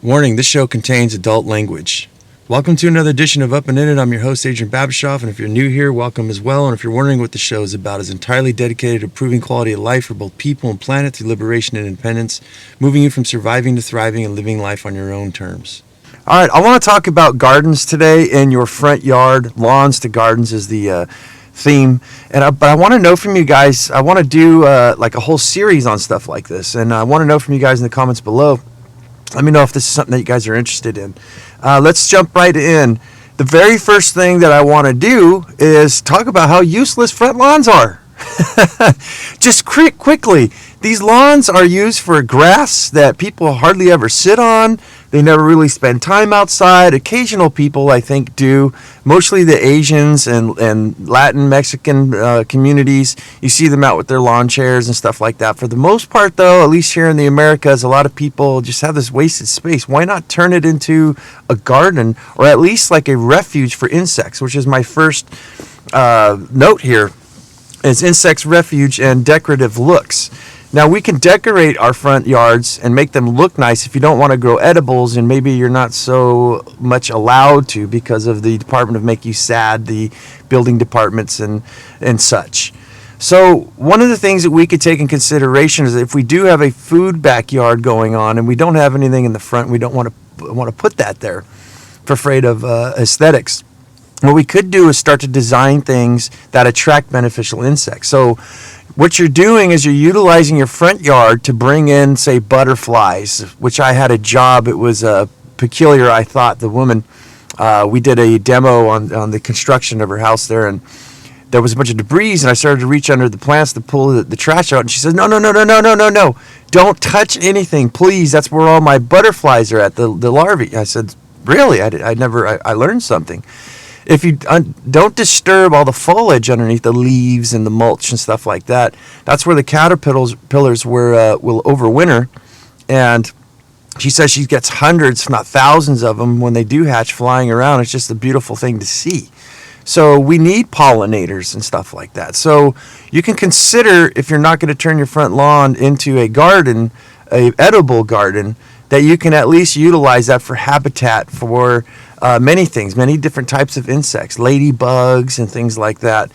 Warning, this show contains adult language. Welcome to another edition of Up and In It. I'm your host, Adrian Babashoff, and if you're new here, welcome as well. And if you're wondering what the show is about, it's entirely dedicated to improving quality of life for both people and planet through liberation and independence, moving you from surviving to thriving and living life on your own terms. All right, I want to talk about gardens today in your front yard. Lawns to gardens is the theme, but I want to know from you guys. I want to do like a whole series on stuff like this, and I want to know from you guys in the comments below. Let me know if this is something that you guys are interested in. Let's jump right in. The very first thing that I want to do is talk about how useless front lawns are. Just quickly, these lawns are used for grass that people hardly ever sit on. They never really spend time outside. Occasional people, I think, do. Mostly the Asians and Latin Mexican communities. You see them out with their lawn chairs and stuff like that. For the most part, though, at least here in the Americas, a lot of people just have this wasted space. Why not turn it into a garden or at least like a refuge for insects, which is my first note here, is insects, refuge, and decorative looks. Now, we can decorate our front yards and make them look nice if you don't want to grow edibles, and maybe you're not so much allowed to because of the Department of Make You Sad, the building departments and such. So one of the things that we could take in consideration is that if we do have a food backyard going on and we don't have anything in the front, we don't want to put that there for afraid of aesthetics. What we could do is start to design things that attract beneficial insects. So what you're doing is you're utilizing your front yard to bring in, say, butterflies, which I had a job. It was peculiar, I thought. The woman, we did a demo on the construction of her house there, and there was a bunch of debris, and I started to reach under the plants to pull the trash out, and she says, no, don't touch anything, please. That's where all my butterflies are at, the larvae. I said, really? I learned something. If you don't disturb all the foliage underneath the leaves and the mulch and stuff like that, that's where the caterpillars will overwinter. And she says she gets hundreds, if not thousands of them when they do hatch flying around. It's just a beautiful thing to see. So we need pollinators and stuff like that. So you can consider, if you're not going to turn your front lawn into a garden, a edible garden, that you can at least utilize that for habitat for many things, many different types of insects, ladybugs and things like that.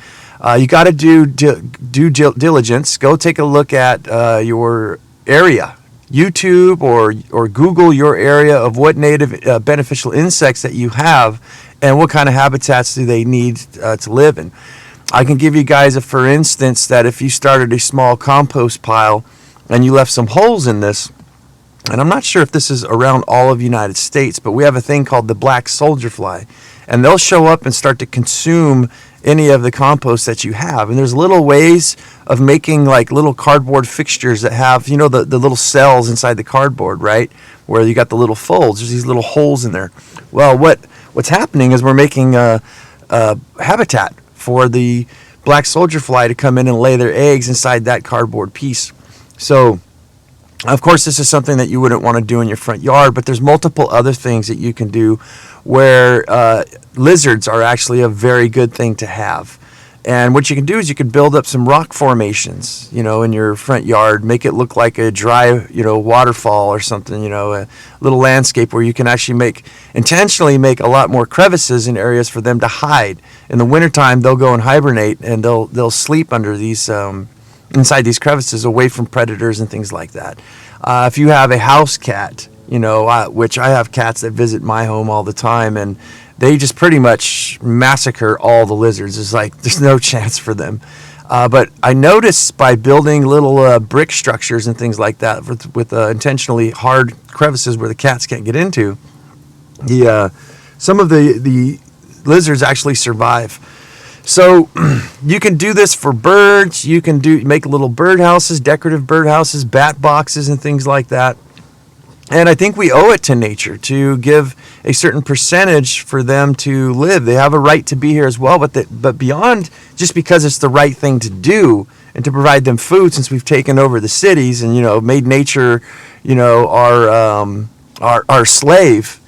You got to do due diligence. Go take a look at your area, YouTube or Google your area of what native beneficial insects that you have and what kind of habitats do they need to live in. I can give you guys for instance that if you started a small compost pile and you left some holes in this, and I'm not sure if this is around all of the United States, but we have a thing called the black soldier fly, and they'll show up and start to consume any of the compost that you have. And there's little ways of making like little cardboard fixtures that have, the little cells inside the cardboard, right? Where you got the little folds. There's these little holes in there. Well, what's happening is we're making a habitat for the black soldier fly to come in and lay their eggs inside that cardboard piece. So, of course, this is something that you wouldn't want to do in your front yard, but there's multiple other things that you can do where lizards are actually a very good thing to have. And what you can do is you can build up some rock formations, in your front yard, make it look like a dry, waterfall or something, a little landscape where you can actually intentionally make a lot more crevices in areas for them to hide. In the wintertime, they'll go and hibernate and they'll sleep under these inside these crevices away from predators and things like that. If you have a house cat, which I have cats that visit my home all the time, and they just pretty much massacre all the lizards. It's like there's no chance for them. But I noticed by building little brick structures and things like that with intentionally hard crevices where the cats can't get into, some of the lizards actually survive. So you can do this for birds. You can make little bird houses, decorative bird houses, bat boxes, and things like that. And I think we owe it to nature to give a certain percentage for them to live. They have a right to be here as well, but beyond just because it's the right thing to do and to provide them food, since we've taken over the cities and made nature, our slave.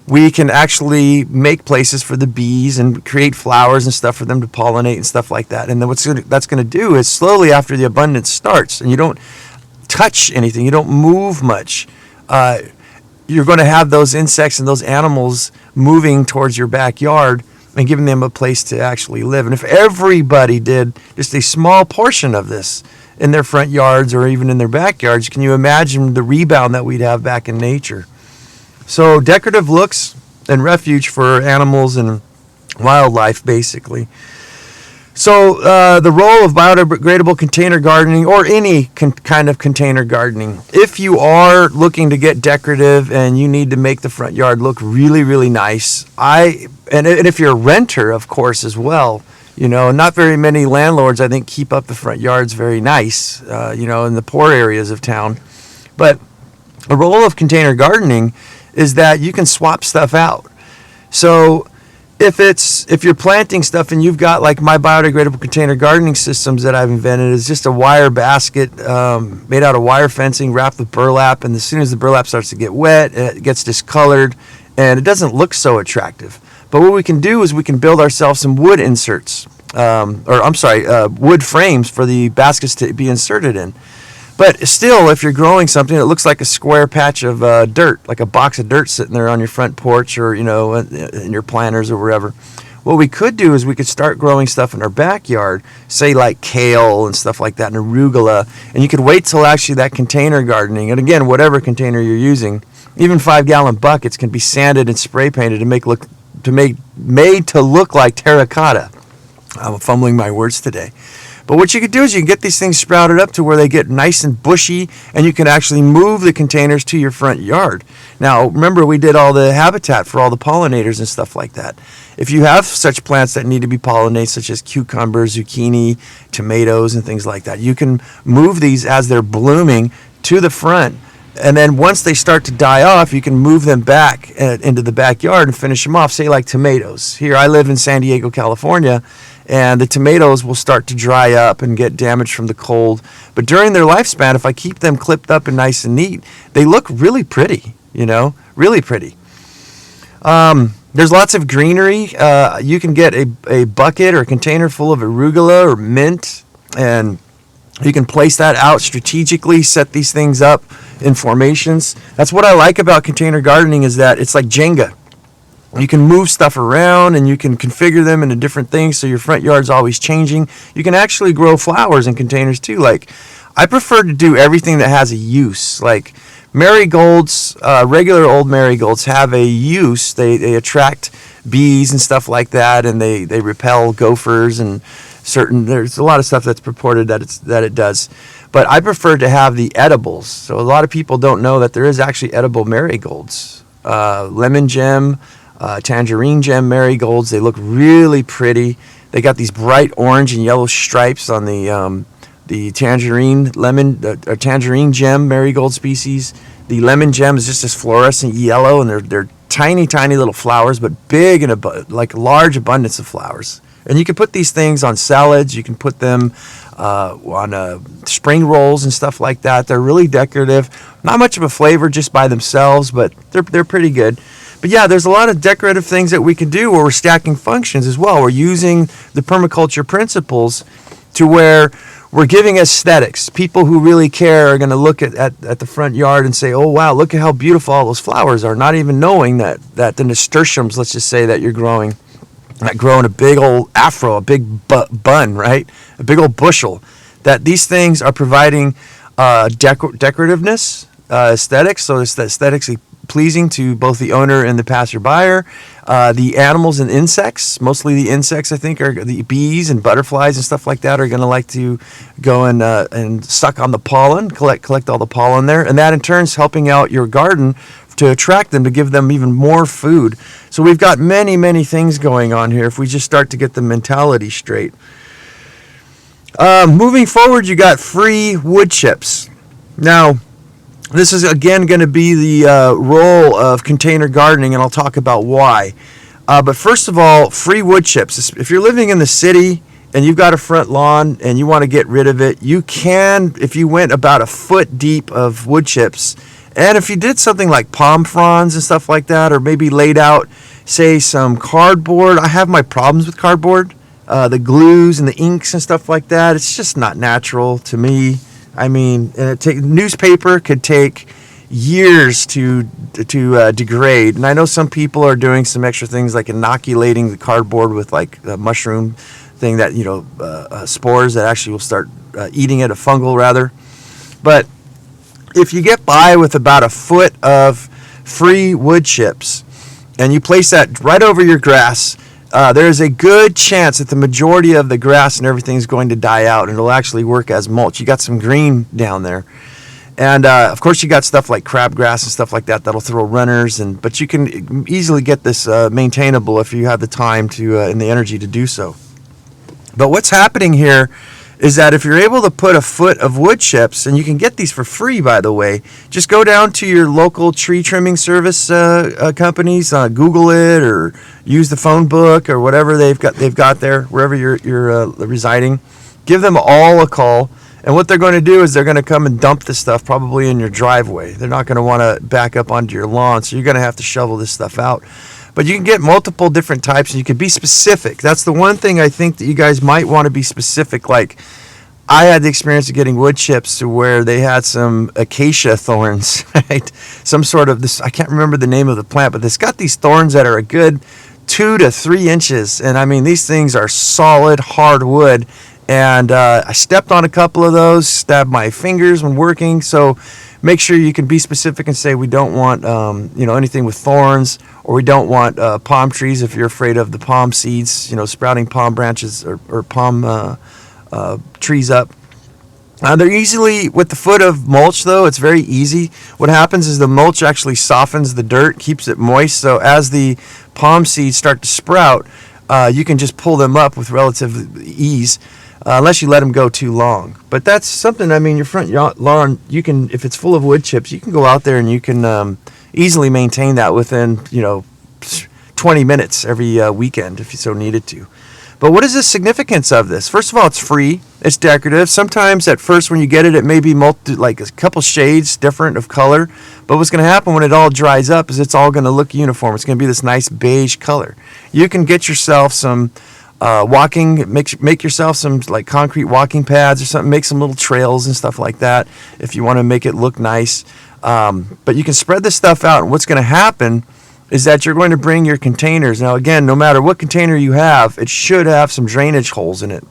We can actually make places for the bees and create flowers and stuff for them to pollinate and stuff like that. And then that's going to do is slowly after the abundance starts and you don't touch anything, you don't move much, you're going to have those insects and those animals moving towards your backyard and giving them a place to actually live. And if everybody did just a small portion of this in their front yards or even in their backyards, can you imagine the rebound that we'd have back in nature? So decorative looks and refuge for animals and wildlife, basically. So the role of biodegradable container gardening, or any kind of container gardening, if you are looking to get decorative and you need to make the front yard look really, really nice, and if you're a renter, of course, as well, not very many landlords, I think, keep up the front yards very nice, in the poor areas of town. But the role of container gardening is that you can swap stuff out. So if you're planting stuff and you've got, like, my biodegradable container gardening systems that I've invented, is just a wire basket made out of wire fencing wrapped with burlap, and as soon as the burlap starts to get wet, it gets discolored and it doesn't look so attractive. But what we can do is we can build ourselves some wood inserts, wood frames for the baskets to be inserted in. But still, if you're growing something that looks like a square patch of dirt, like a box of dirt sitting there on your front porch, or in your planters or wherever, what we could do is we could start growing stuff in our backyard, say like kale and stuff like that, and arugula, and you could wait till actually that container gardening, and again, whatever container you're using, even 5-gallon buckets can be sanded and spray painted made to look like terracotta. I'm fumbling my words today. But what you could do is you can get these things sprouted up to where they get nice and bushy, and you can actually move the containers to your front yard. Now, remember, we did all the habitat for all the pollinators and stuff like that. If you have such plants that need to be pollinated, such as cucumbers, zucchini, tomatoes, and things like that, you can move these as they're blooming to the front. And then once they start to die off, you can move them back into the backyard and finish them off, say like tomatoes. Here, I live in San Diego, California, and the tomatoes will start to dry up and get damaged from the cold. But during their lifespan, if I keep them clipped up and nice and neat, they look really pretty, really pretty. There's lots of greenery. You can get a bucket or a container full of arugula or mint, and you can place that out strategically, set these things up in formations. That's what I like about container gardening, is that it's like Jenga. You can move stuff around and you can configure them into different things, so your front yard's always changing. You can actually grow flowers in containers too. Like, I prefer to do everything that has a use. Like marigolds, regular old marigolds have a use. They attract bees and stuff like that, and they repel gophers and there's a lot of stuff that's purported that it does. But I prefer to have the edibles. So a lot of people don't know that there is actually edible marigolds. Lemon gem, tangerine gem marigolds. They look really pretty. They got these bright orange and yellow stripes on the tangerine gem marigold species. The lemon gem is just this fluorescent yellow, and they're tiny, tiny little flowers, but big and like large abundance of flowers. And you can put these things on salads. You can put them on spring rolls and stuff like that. They're really decorative. Not much of a flavor just by themselves, but they're pretty good. But yeah, there's a lot of decorative things that we can do where we're stacking functions as well. We're using the permaculture principles to where we're giving aesthetics. People who really care are going to look at the front yard and say, oh, wow, look at how beautiful all those flowers are, not even knowing that the nasturtiums, let's just say, that you're growing, that grow in a big old afro, a big bun, right? A big old bushel. That these things are providing decorativeness, aesthetics, so it's aesthetically pleasing to both the owner and the passerby. The animals and insects, mostly the insects, I think, are the bees and butterflies and stuff like that, are going to like to go and suck on the pollen, collect all the pollen there, and that in turn is helping out your garden to attract them, to give them even more food. So we've got many, many things going on here if we just start to get the mentality straight. Moving forward, you got free wood chips. Now, this is again going to be the role of container gardening, and I'll talk about why. But first of all, free wood chips. If you're living in the city and you've got a front lawn and you want to get rid of it, you can, if you went about a foot deep of wood chips. And if you did something like palm fronds and stuff like that, or maybe laid out, say, some cardboard. I have my problems with cardboard. The glues and the inks and stuff like that. It's just not natural to me. I mean, newspaper could take, years to degrade. And I know some people are doing some extra things like inoculating the cardboard with like a mushroom thing that, spores that actually will start eating it, a fungal rather. But if you get by with about a foot of free wood chips and you place that right over your grass, there's a good chance that the majority of the grass and everything is going to die out, and it'll actually work as mulch. You got some green down there. And of course, you got stuff like crabgrass and stuff like that that'll throw runners, but you can easily get this maintainable if you have the time to and the energy to do so. But what's happening here is that if you're able to put a foot of wood chips, and you can get these for free, by the way, just go down to your local tree trimming service companies, Google it, or use the phone book or whatever they've got there, wherever you're residing. Give them all a call, and what they're going to do is they're going to come and dump this stuff probably in your driveway. They're not going to want to back up onto your lawn, so you're going to have to shovel this stuff out. But you can get multiple different types, and you can be specific. That's the one thing I think that you guys might want to be specific. Like, I had the experience of getting wood chips to where they had some acacia thorns, right? Some sort of this, I can't remember the name of the plant, but it's got these thorns that are a good 2 to 3 inches. And I mean, these things are solid, hard wood. And I stepped on a couple of those, stabbed my fingers when working. So make sure you can be specific and say we don't want anything with thorns, or we don't want palm trees if you're afraid of the palm seeds, sprouting palm branches or palm trees up. They're easily, with the foot of mulch though, it's very easy. What happens is the mulch actually softens the dirt, keeps it moist, so as the palm seeds start to sprout, you can just pull them up with relative ease. Unless you let them go too long. But that's something, your front lawn, you can, if it's full of wood chips, you can go out there and you can easily maintain that within, 20 minutes every weekend if you so needed to. But what is the significance of this? First of all, it's free. It's decorative. Sometimes at first when you get it, it may be like a couple shades different of color. But what's going to happen when it all dries up is it's all going to look uniform. It's going to be this nice beige color. You can get yourself some make yourself some like concrete walking pads or something, make some little trails and stuff like that if you want to make it look nice. But you can spread this stuff out, and what's going to happen is that you're going to bring your containers. Now again, no matter what container you have, it should have some drainage holes in it.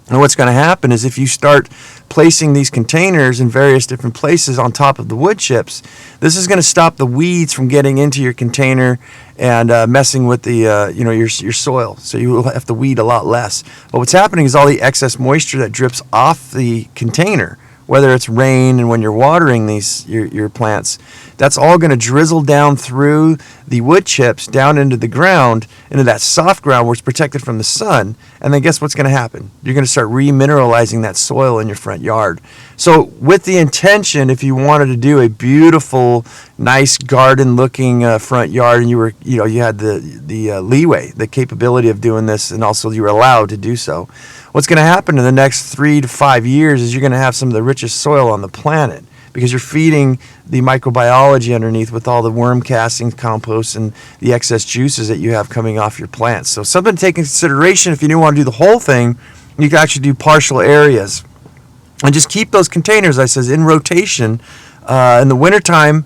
And what's going to happen is if you start placing these containers in various different places on top of the wood chips, this is going to stop the weeds from getting into your container and messing with the your soil. So you will have to weed a lot less. But what's happening is all the excess moisture that drips off the container, whether it's rain and when you're watering your plants, that's all going to drizzle down through the wood chips down into the ground, into that soft ground where it's protected from the sun. And then guess what's going to happen? You're going to start remineralizing that soil in your front yard. So with the intention, if you wanted to do a beautiful, nice garden-looking front yard, and you had the leeway, the capability of doing this, and also you were allowed to do so, what's going to happen in the next 3 to 5 years is you're going to have some of the richest soil on the planet, because you're feeding the microbiology underneath with all the worm castings, compost, and the excess juices that you have coming off your plants. So something to take into consideration. If you don't want to do the whole thing, you can actually do partial areas. And just keep those containers, I says, in rotation. In the wintertime,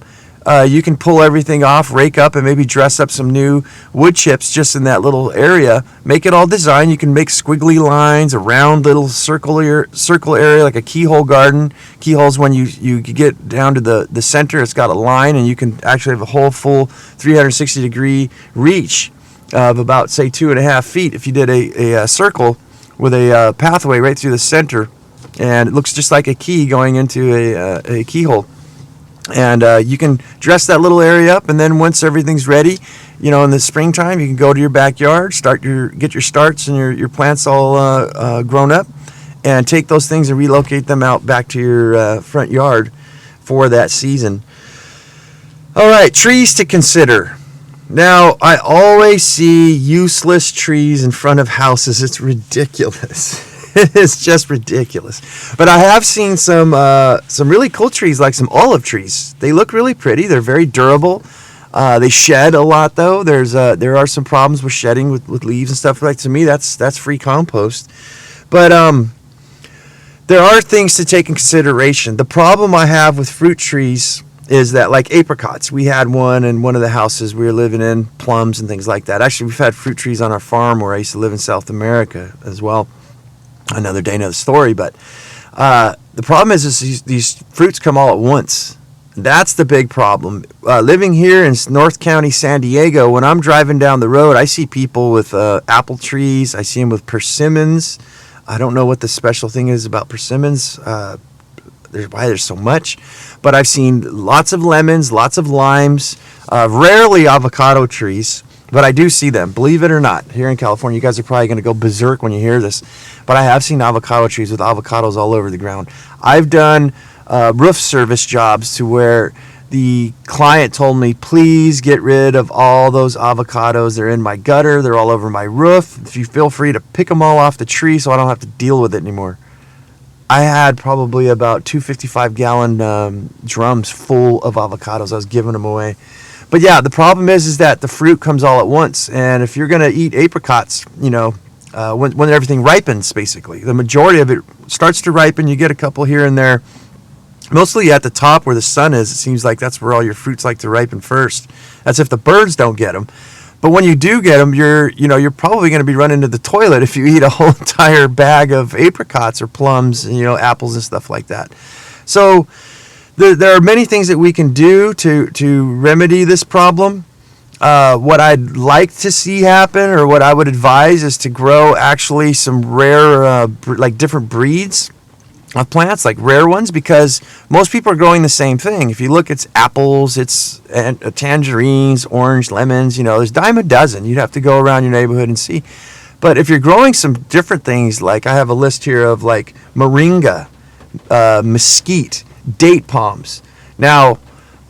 you can pull everything off, rake up, and maybe dress up some new wood chips just in that little area. Make it all designed. You can make squiggly lines, a round little circle area, like a keyhole garden. Keyholes, when you get down to the center, it's got a line, and you can actually have a whole full 360-degree reach of about, say, 2.5 feet if you did a circle with a pathway right through the center. And it looks just like a key going into a keyhole. And you can dress that little area up, and then once everything's ready, in the springtime, you can go to your backyard, get your starts and your plants all grown up, and take those things and relocate them out back to your front yard for that season. All right, trees to consider. Now, I always see useless trees in front of houses. It's ridiculous. It's just ridiculous. But I have seen some really cool trees, like some olive trees. They look really pretty. They're very durable. They shed a lot, though. There are some problems with shedding with leaves and stuff. Like, to me, that's free compost. But there are things to take in consideration. The problem I have with fruit trees is that like apricots. We had one in one of the houses we were living in, plums and things like that. Actually, we've had fruit trees on our farm where I used to live in South America as well. Another day, another story. But the problem is these fruits come all at once. That's the big problem. Living here in North County, San Diego, when I'm driving down the road, I see people with apple trees. I see them with persimmons. I don't know what the special thing is about persimmons. Why there's so much. But I've seen lots of lemons, lots of limes, rarely avocado trees. But I do see them, believe it or not. Here in California, you guys are probably going to go berserk when you hear this. But I have seen avocado trees with avocados all over the ground. I've done roof service jobs to where the client told me, please get rid of all those avocados. They're in my gutter. They're all over my roof. If you feel free to pick them all off the tree so I don't have to deal with it anymore. I had probably about 255-gallon drums full of avocados. I was giving them away. But yeah, the problem is that the fruit comes all at once. And if you're going to eat apricots, when everything ripens, basically, the majority of it starts to ripen. You get a couple here and there. Mostly at the top where the sun is, it seems like that's where all your fruits like to ripen first. That's if the birds don't get them. But when you do get them, you're probably going to be running to the toilet if you eat a whole entire bag of apricots or plums, apples and stuff like that. So there are many things that we can do to remedy this problem. What I'd like to see happen, or what I would advise, is to grow actually some rare, different breeds of plants, like rare ones, because most people are growing the same thing. If you look, it's apples, it's tangerines, orange, lemons, there's a dime a dozen. You'd have to go around your neighborhood and see. But if you're growing some different things, like I have a list here of like moringa, mesquite, date palms. Now,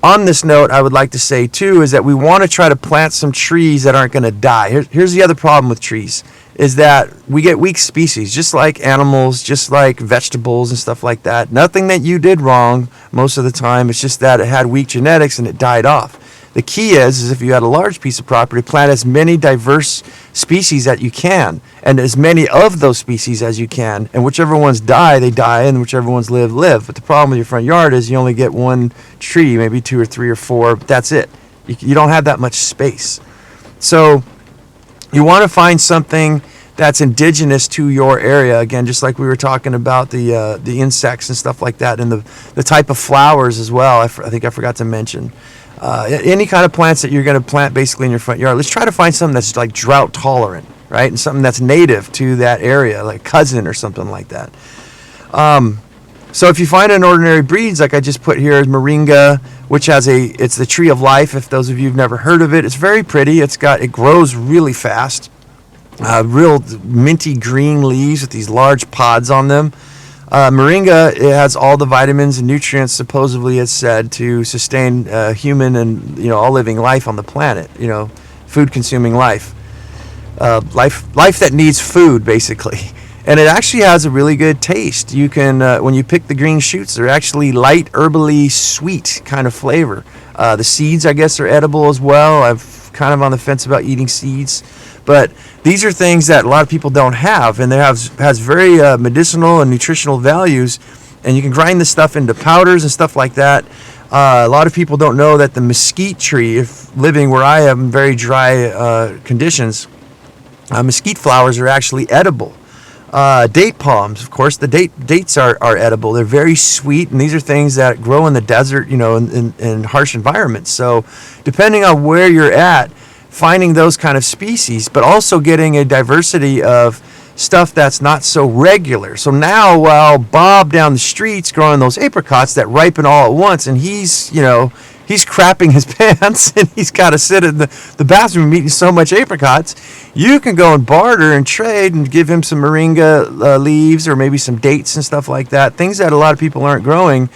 on this note, I would like to say too, is that we want to try to plant some trees that aren't going to die. Here's the other problem with trees, is that we get weak species, just like animals, just like vegetables and stuff like that. Nothing that you did wrong most of the time. It's just that it had weak genetics and it died off. The key is if you had a large piece of property, plant as many diverse species that you can, and as many of those species as you can. And whichever ones die, they die, and whichever ones live. But the problem with your front yard is you only get one tree, maybe 2 or 3 or 4, but that's it. You don't have that much space. So you want to find something that's indigenous to your area. Again, just like we were talking about the insects and stuff like that, and the type of flowers as well. I think I forgot to mention. Any kind of plants that you're going to plant basically in your front yard, let's try to find something that's like drought tolerant, right? And something that's native to that area, like cousin or something like that. So if you find an ordinary breeds, like I just put here, is Moringa, which it's the tree of life. If those of you have never heard of it, it's very pretty. It grows really fast. Real minty green leaves with these large pods on them. Moringa, it has all the vitamins and nutrients, supposedly it's said, to sustain human and all living life on the planet. Food consuming life, life that needs food, basically. And it actually has a really good taste. You can when you pick the green shoots, they're actually light, herbally sweet kind of flavor. The seeds, I guess, are edible as well. I've kind of on the fence about eating seeds. But these are things that a lot of people don't have, and has very medicinal and nutritional values, and you can grind this stuff into powders and stuff like that. A lot of people don't know that the mesquite tree, if living where I am in very dry conditions, mesquite flowers are actually edible. Date palms, of course, the dates are edible. They're very sweet, and these are things that grow in the desert, in harsh environments. So depending on where you're at, finding those kind of species, but also getting a diversity of stuff that's not so regular. So now, while Bob down the street's growing those apricots that ripen all at once, and he's crapping his pants, and he's got to sit in the bathroom eating so much apricots, you can go and barter and trade and give him some moringa leaves or maybe some dates and stuff like that, things that a lot of people aren't growing,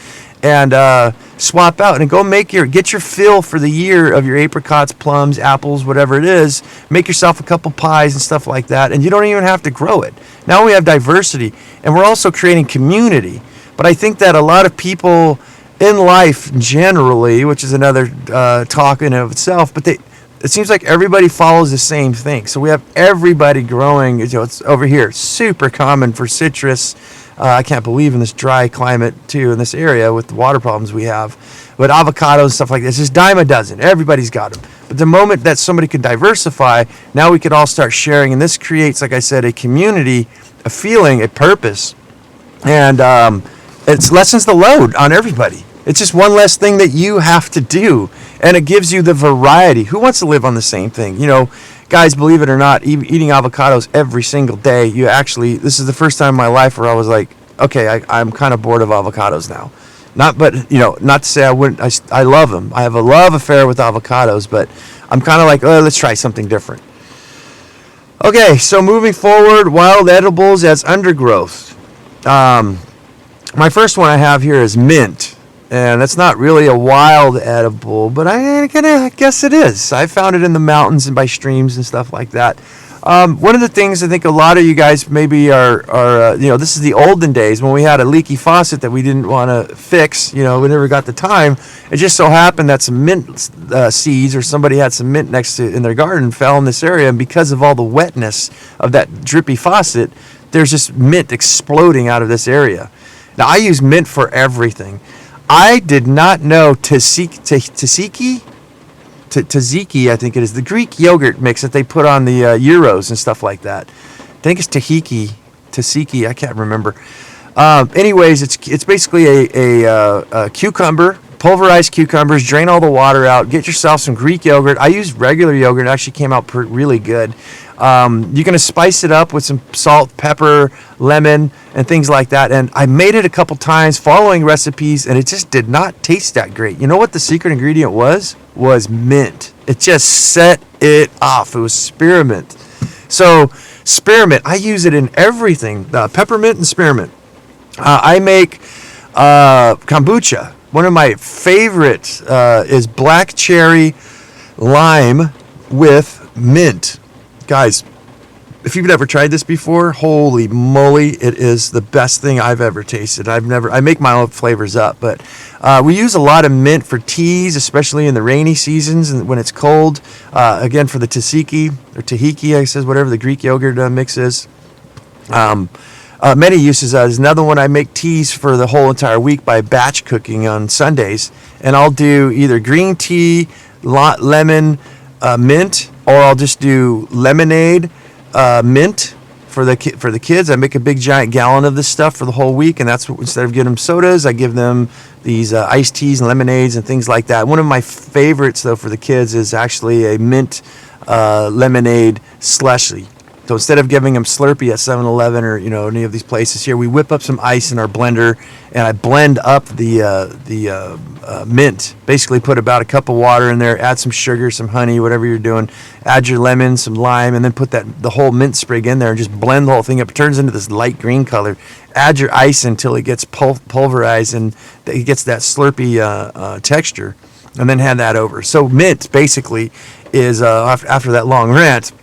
and swap out and go get your fill for the year of your apricots, plums, apples, whatever it is. Make yourself a couple pies and stuff like that, and you don't even have to grow it. Now we have diversity, and we're also creating community. But I think that a lot of people in life generally, which is another talk in and of itself, but it seems like everybody follows the same thing. So we have everybody growing, it's over here, super common for citrus, I can't believe in this dry climate too in this area with the water problems we have. But avocados and stuff like this, just dime a dozen. Everybody's got them. But the moment that somebody could diversify, now we could all start sharing. And this creates, like I said, a community, a feeling, a purpose. And it lessens the load on everybody. It's just one less thing that you have to do. And it gives you the variety. Who wants to live on the same thing? You know, guys, believe it or not, eating avocados every single day, this is the first time in my life where I was like, okay, I'm kind of bored of avocados now. Not to say I wouldn't, I love them. I have a love affair with avocados, but I'm kind of like, oh, let's try something different. Okay, so moving forward, wild edibles as undergrowth. My first one I have here is mint. And that's not really a wild edible, but I guess it is. I found it in the mountains and by streams and stuff like that. One of the things I think a lot of you guys maybe are this is the olden days when we had a leaky faucet that we didn't want to fix. We never got the time. It just so happened that some mint seeds or somebody had some mint in their garden fell in this area, and because of all the wetness of that drippy faucet, there's just mint exploding out of this area. Now I use mint for everything. I did not know tzatziki, I think it is, the Greek yogurt mix that they put on the gyros and stuff like that. I think it's tzatziki, I can't remember. Anyways, it's basically a cucumber, pulverized cucumbers, drain all the water out, get yourself some Greek yogurt. I used regular yogurt, it actually came out really good. You're going to spice it up with some salt, pepper, lemon, and things like that. And I made it a couple times following recipes, and it just did not taste that great. You know what the secret ingredient was? Was mint. It just set it off. It was spearmint. So spearmint, I use it in everything. Peppermint and spearmint. I make kombucha. One of my favorites is black cherry lime with mint. Guys, if you've never tried this before, holy moly, it is the best thing I've ever tasted. I make my own flavors up, but we use a lot of mint for teas, especially in the rainy seasons and when it's cold. Again, for the tzatziki or tahiki, I says, whatever the Greek yogurt mix is. Many uses. There's another one. I make teas for the whole entire week by batch cooking on Sundays, and I'll do either green tea, lemon, mint, or I'll just do lemonade, mint for the kids. I make a big giant gallon of this stuff for the whole week, and that's what, instead of giving them sodas, I give them these iced teas and lemonades and things like that. One of my favorites though for the kids is actually a mint lemonade slushy. So instead of giving them Slurpee at 7-Eleven or any of these places here, we whip up some ice in our blender, and I blend up the mint. Basically, put about a cup of water in there, add some sugar, some honey, whatever you're doing. Add your lemon, some lime, and then put the whole mint sprig in there and just blend the whole thing up. It turns into this light green color. Add your ice until it gets pulverized and it gets that Slurpee texture, and then hand that over. So mint basically is after that long rant,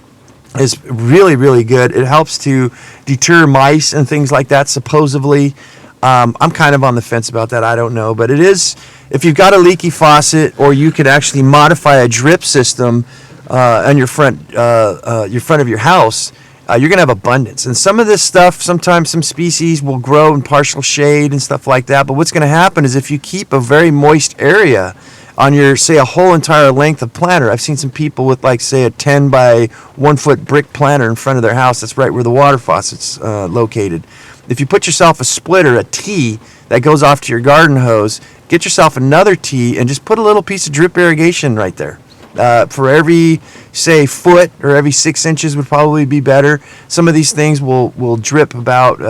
is really, really good. It helps to deter mice and things like that, supposedly. I'm kind of on the fence about that. I don't know. But it is, if you've got a leaky faucet, or you could actually modify a drip system on your front of your house, you're going to have abundance. And some of this stuff, sometimes some species will grow in partial shade and stuff like that. But what's going to happen is if you keep a very moist area on your, say, a whole entire length of planter. I've seen some people with, like, say, a 10 by 1 foot brick planter in front of their house. That's right where the water faucet's located. If you put yourself a splitter, a T that goes off to your garden hose, get yourself another T and just put a little piece of drip irrigation right there. For every, say, foot or every 6 inches would probably be better. Some of these things will drip about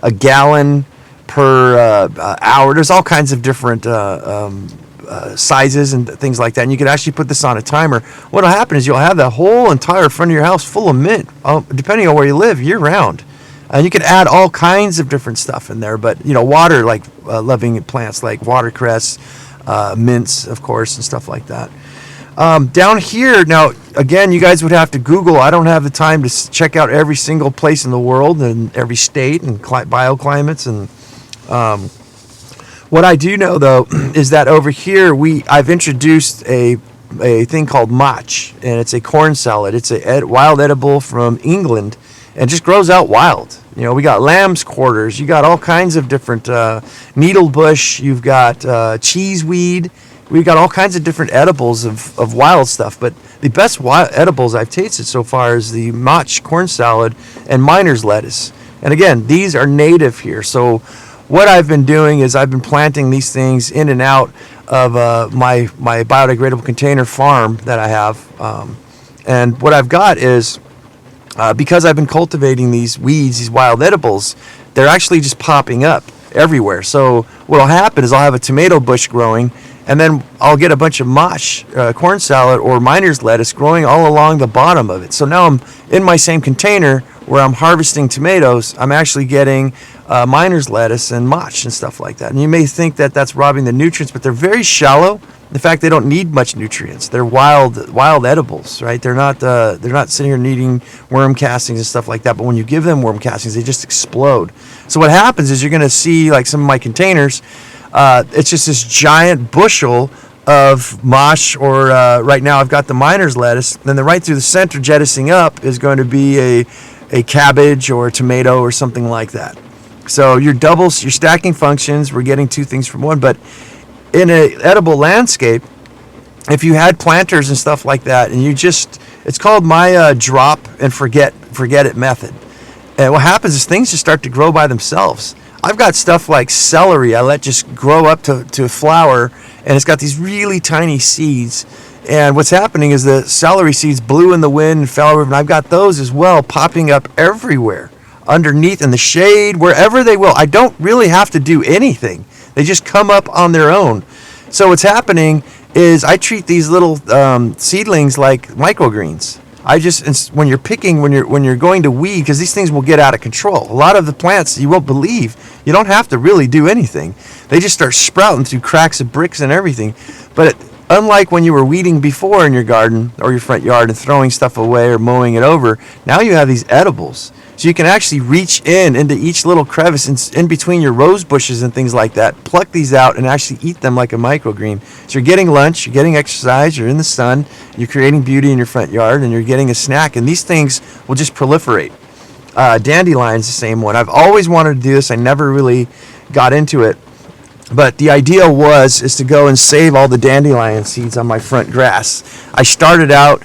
a gallon per hour. There's all kinds of different sizes and things like that, and you can actually put this on a timer. What'll happen is you'll have that whole entire front of your house full of mint, depending on where you live, year round. And you can add all kinds of different stuff in there, but water, like loving plants like watercress, mints, of course, and stuff like that. Down here, now, again, you guys would have to Google. I don't have the time to check out every single place in the world and every state and bioclimates. And what I do know, though, is that over here, I've introduced a thing called match, and it's a corn salad. It's a wild edible from England, and just grows out wild. You know, we got lamb's quarters. You got all kinds of different needle bush. You've got cheeseweed. We've got all kinds of different edibles of wild stuff. But the best wild edibles I've tasted so far is the mach corn salad and miner's lettuce. And again, these are native here. So what I've been doing is I've been planting these things in and out of my biodegradable container farm that I have. And what I've got is, because I've been cultivating these weeds, these wild edibles, they're actually just popping up everywhere. So what'll happen is I'll have a tomato bush growing, and then I'll get a bunch of mach corn salad or miner's lettuce growing all along the bottom of it. So now I'm in my same container where I'm harvesting tomatoes. I'm actually getting miner's lettuce and mach and stuff like that. And you may think that that's robbing the nutrients, but they're very shallow. In fact, they don't need much nutrients. They're wild edibles, right? They're not sitting here needing worm castings and stuff like that. But when you give them worm castings, they just explode. So what happens is you're going to see, like some of my containers, it's just this giant bushel of mach, or right now I've got the miner's lettuce. Then right through the center, jettisoning up, is going to be a cabbage or a tomato or something like that. So you're stacking functions. We're getting two things from one, but in an edible landscape, if you had planters and stuff like that, and it's called my drop and forget it method. And what happens is things just start to grow by themselves. I've got stuff like celery I let just grow up to flower, and it's got these really tiny seeds. And what's happening is the celery seeds blew in the wind and fell over, and I've got those as well popping up everywhere, underneath, in the shade, wherever they will. I don't really have to do anything. They just come up on their own. So what's happening is I treat these little seedlings like microgreens. When you're going to weed, because these things will get out of control. A lot of the plants, you won't believe, you don't have to really do anything. They just start sprouting through cracks of bricks and everything. But unlike when you were weeding before in your garden or your front yard and throwing stuff away or mowing it over, now you have these edibles. So you can actually reach into each little crevice in between your rose bushes and things like that, pluck these out and actually eat them like a microgreen. So you're getting lunch, you're getting exercise, you're in the sun, you're creating beauty in your front yard, and you're getting a snack. And these things will just proliferate. Dandelion's the same one. I've always wanted to do this. I never really got into it. But the idea is to go and save all the dandelion seeds on my front grass. I started out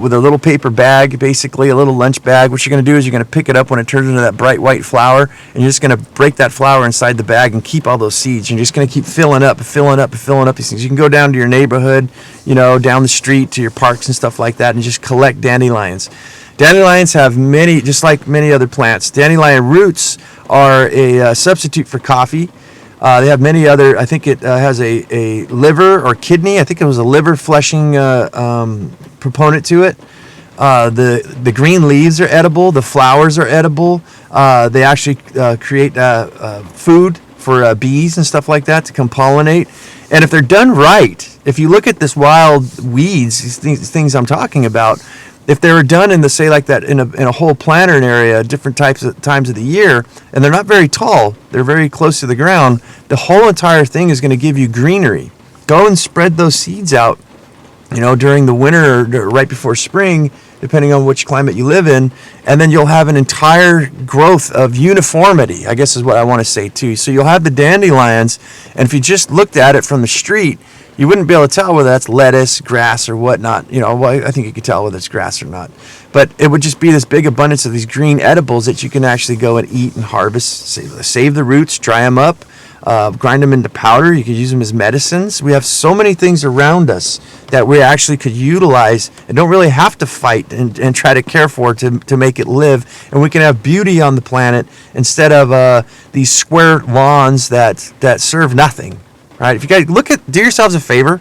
with a little paper bag, basically a little lunch bag. What you're going to do is you're going to pick it up when it turns into that bright white flower, and you're just going to break that flower inside the bag and keep all those seeds. You're just going to keep filling up these things. You can go down to your neighborhood, down the street to your parks and stuff like that, and just collect dandelions. Dandelions have many, just like many other plants. Dandelion roots are a substitute for coffee. They have many other, I think it has a liver or kidney. I think it was a liver flushing proponent to it. The green leaves are edible. The flowers are edible. They actually create food for bees and stuff like that to come pollinate. And if they're done right, if you look at this wild weeds, these things I'm talking about, if they were done in a whole planter area, different times of the year, and they're not very tall, they're very close to the ground, the whole entire thing is going to give you greenery. Go and spread those seeds out, during the winter or right before spring, depending on which climate you live in, and then you'll have an entire growth of uniformity, I guess is what I want to say too. So you'll have the dandelions, and if you just looked at it from the street, you wouldn't be able to tell whether that's lettuce, grass, or whatnot. I think you could tell whether it's grass or not. But it would just be this big abundance of these green edibles that you can actually go and eat and harvest, save the roots, dry them up, grind them into powder. You could use them as medicines. We have so many things around us that we actually could utilize and don't really have to fight and try to care for to make it live. And we can have beauty on the planet instead of these square lawns that serve nothing. Right? If you guys do yourselves a favor,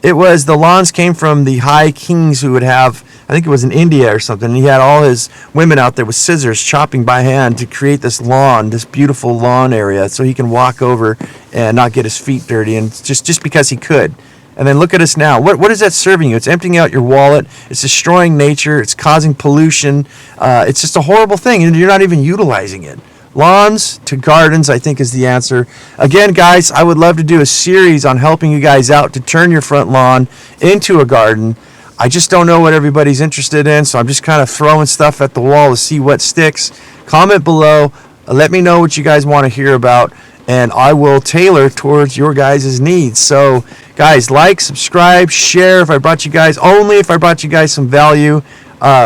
the lawns came from the high kings who would have, I think it was in India or something, and he had all his women out there with scissors chopping by hand to create this lawn, this beautiful lawn area, so he can walk over and not get his feet dirty, and just because he could. And then look at us now. What is that serving you? It's emptying out your wallet. It's destroying nature. It's causing pollution. It's just a horrible thing, and you're not even utilizing it. Lawns to gardens, I think, is the answer. Again, guys, I would love to do a series on helping you guys out to turn your front lawn into a garden. I just don't know what everybody's interested in, so I'm just kind of throwing stuff at the wall to see what sticks. Comment below. Let me know what you guys want to hear about, and I will tailor towards your guys' needs. So, guys, like, subscribe, share if I brought you guys some value.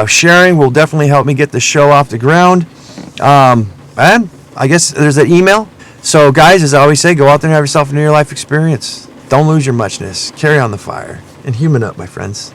Sharing will definitely help me get the show off the ground. And I guess there's an email. So, guys, as I always say, go out there and have yourself a near life experience. Don't lose your muchness. Carry on the fire. And human up, my friends.